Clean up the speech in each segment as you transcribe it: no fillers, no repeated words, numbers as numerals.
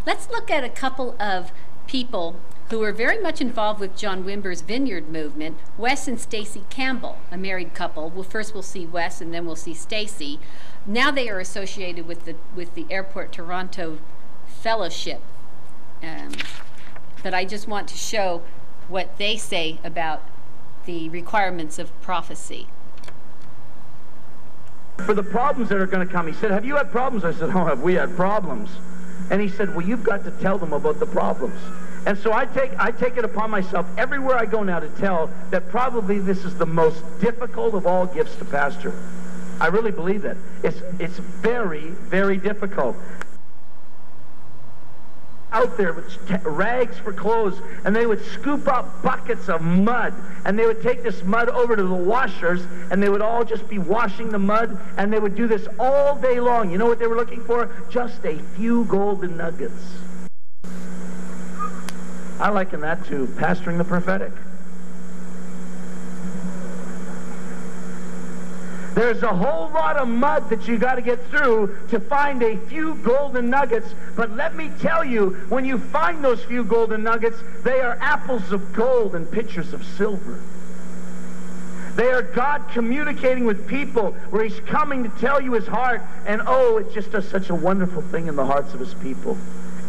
Let's look at a couple of people who were very much involved with John Wimber's Vineyard movement. Wes and Stacey Campbell, a married couple. Well, first we'll see Wes and then we'll see Stacey. Now they are associated with the Airport Toronto Fellowship. But I just want to show what they say about the requirements of prophecy. For the problems that are going to come, he said, have you had problems? I said, oh, have we had problems? And he said, well, you've got to tell them about the problems. And so I take it upon myself everywhere I go now to tell that probably this is the most difficult of all gifts to pastor. I really believe that. It's very, very difficult. Out there with rags for clothes, and they would scoop up buckets of mud, and they would take this mud over to the washers, and they would all just be washing the mud, and they would do this all day long. You know what they were looking for? Just a few golden nuggets. I liken that to pastoring the prophetic. There's a whole lot of mud that you got to get through to find a few golden nuggets. But let me tell you, when you find those few golden nuggets, they are apples of gold and pitchers of silver. They are God communicating with people where he's coming to tell you his heart. And oh, it just does such a wonderful thing in the hearts of his people.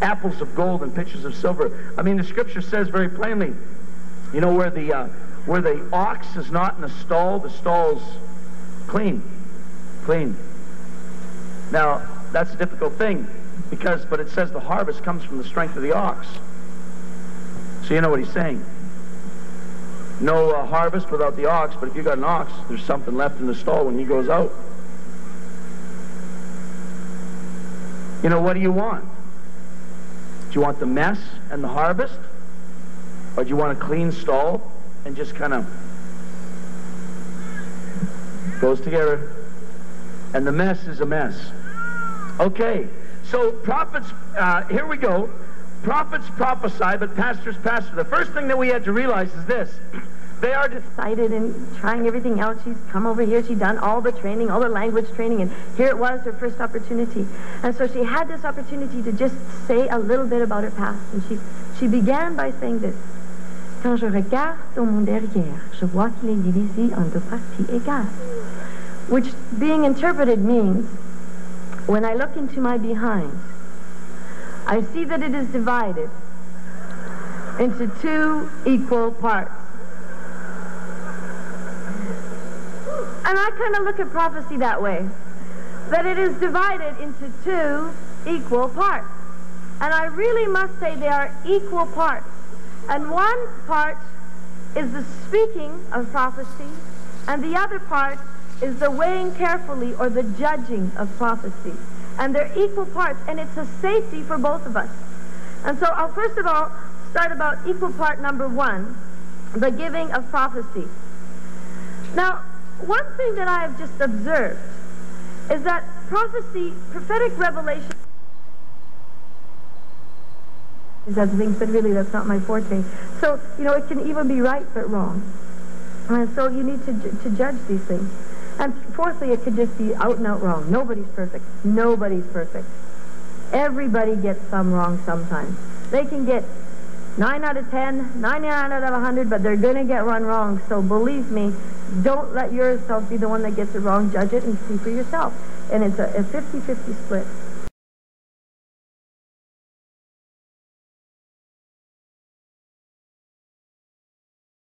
Apples of gold and pitchers of silver. I mean, the scripture says very plainly, you know, where the ox is not in the stall's clean. Now, that's a difficult thing, but it says the harvest comes from the strength of the ox. So you know what he's saying. No harvest without the ox, but if you got an ox, there's something left in the stall when he goes out. You know, what do you want? Do you want the mess and the harvest? Or do you want a clean stall and just kind of goes together? And the mess is a mess. Okay, so prophets, here we go. Prophets prophesy, but pastors pastor. The first thing that we had to realize is this. They are decided and trying everything else. She's come over here. She's done all the training, all the language training, and here it was, her first opportunity. And so she had this opportunity to just say a little bit about her past. And she began by saying this. Quand je regarde dans mon derrière, je vois qu'il est divisé en deux parties égales. Which, being interpreted, means, when I look into my behind, I see that it is divided into two equal parts. And I kind of look at prophecy that way, that it is divided into two equal parts. And I really must say they are equal parts. And one part is the speaking of prophecy, and the other part is the weighing carefully or the judging of prophecy. And they're equal parts, and it's a safety for both of us. And so I'll first of all start about equal part number one, the giving of prophecy. Now, one thing that I have just observed is that prophecy, prophetic revelation, is other things, but really that's not my forte. So, you know, it can even be right but wrong. And so you need to judge these things. And fourthly, it could just be out and out wrong. Nobody's perfect. Nobody's perfect. Everybody gets some wrong sometimes. They can get 9 out of 10, 99 out of 100, but they're going to get one wrong. So believe me, don't let yourself be the one that gets it wrong. Judge it and see for yourself. And it's a 50-50 split.